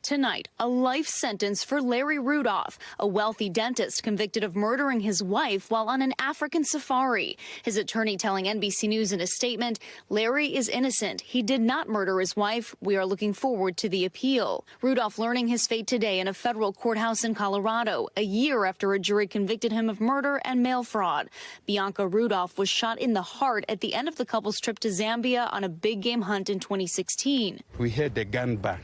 Tonight, a life sentence for Larry Rudolph, a wealthy dentist convicted of murdering his wife while on an African safari. His attorney telling NBC News in a statement, Larry is innocent. He did not murder his wife. We are looking forward to the appeal. Rudolph learning his fate today in a federal courthouse in Colorado, a year after a jury convicted him of murder and mail fraud. Bianca Rudolph was shot in the heart at the end of the couple's trip to Zambia on a big game hunt in 2016. We heard the gun bang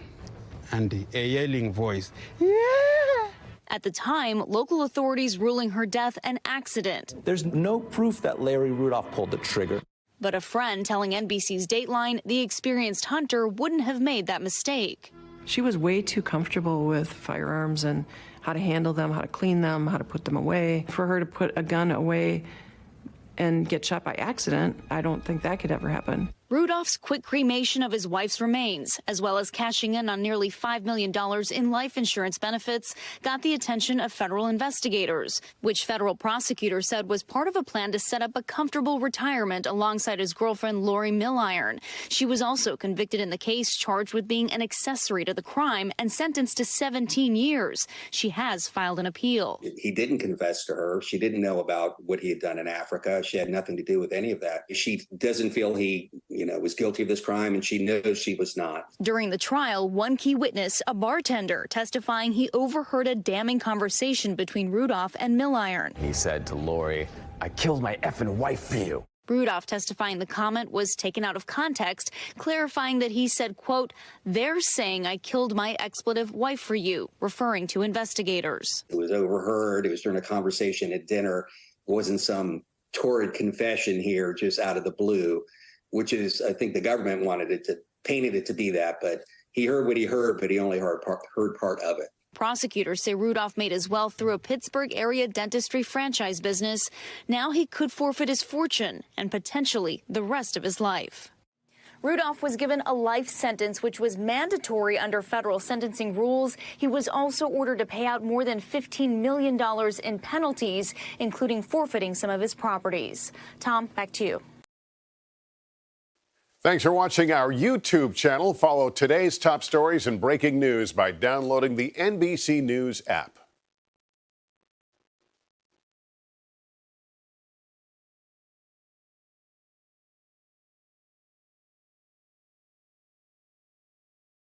and a yelling voice. Yeah! At the time, local authorities ruling her death an accident. There's no proof that Larry Rudolph pulled the trigger. But a friend telling NBC's Dateline the experienced hunter wouldn't have made that mistake. She was way too comfortable with firearms and how to handle them, how to clean them, how to put them away. For her to put a gun away and get shot by accident, I don't think that could ever happen. Rudolph's quick cremation of his wife's remains, as well as cashing in on nearly $5 million in life insurance benefits, got the attention of federal investigators, which federal prosecutors said was part of a plan to set up a comfortable retirement alongside his girlfriend, Lori Milliron. She was also convicted in the case, charged with being an accessory to the crime and sentenced to 17 years. She has filed an appeal. He didn't confess to her. She didn't know about what he had done in Africa. She had nothing to do with any of that. She doesn't feel he was guilty of this crime, and she knows she was not. During the trial, one key witness, a bartender, testifying he overheard a damning conversation between Rudolph and Milliron. He said to Lori, "I killed my effing wife for you." Rudolph testifying the comment was taken out of context, clarifying that he said, quote, "They're saying I killed my expletive wife for you," referring to investigators. It was overheard. It was during a conversation at dinner. It wasn't some torrid confession here just out of the blue, which is, I think the government painted it to be that, but he heard what he heard, but he only heard part of it. Prosecutors say Rudolph made his wealth through a Pittsburgh area dentistry franchise business. Now he could forfeit his fortune and potentially the rest of his life. Rudolph was given a life sentence, which was mandatory under federal sentencing rules. He was also ordered to pay out more than $15 million in penalties, including forfeiting some of his properties. Tom, back to you. Thanks for watching our YouTube channel. Follow today's top stories and breaking news by downloading the NBC News app.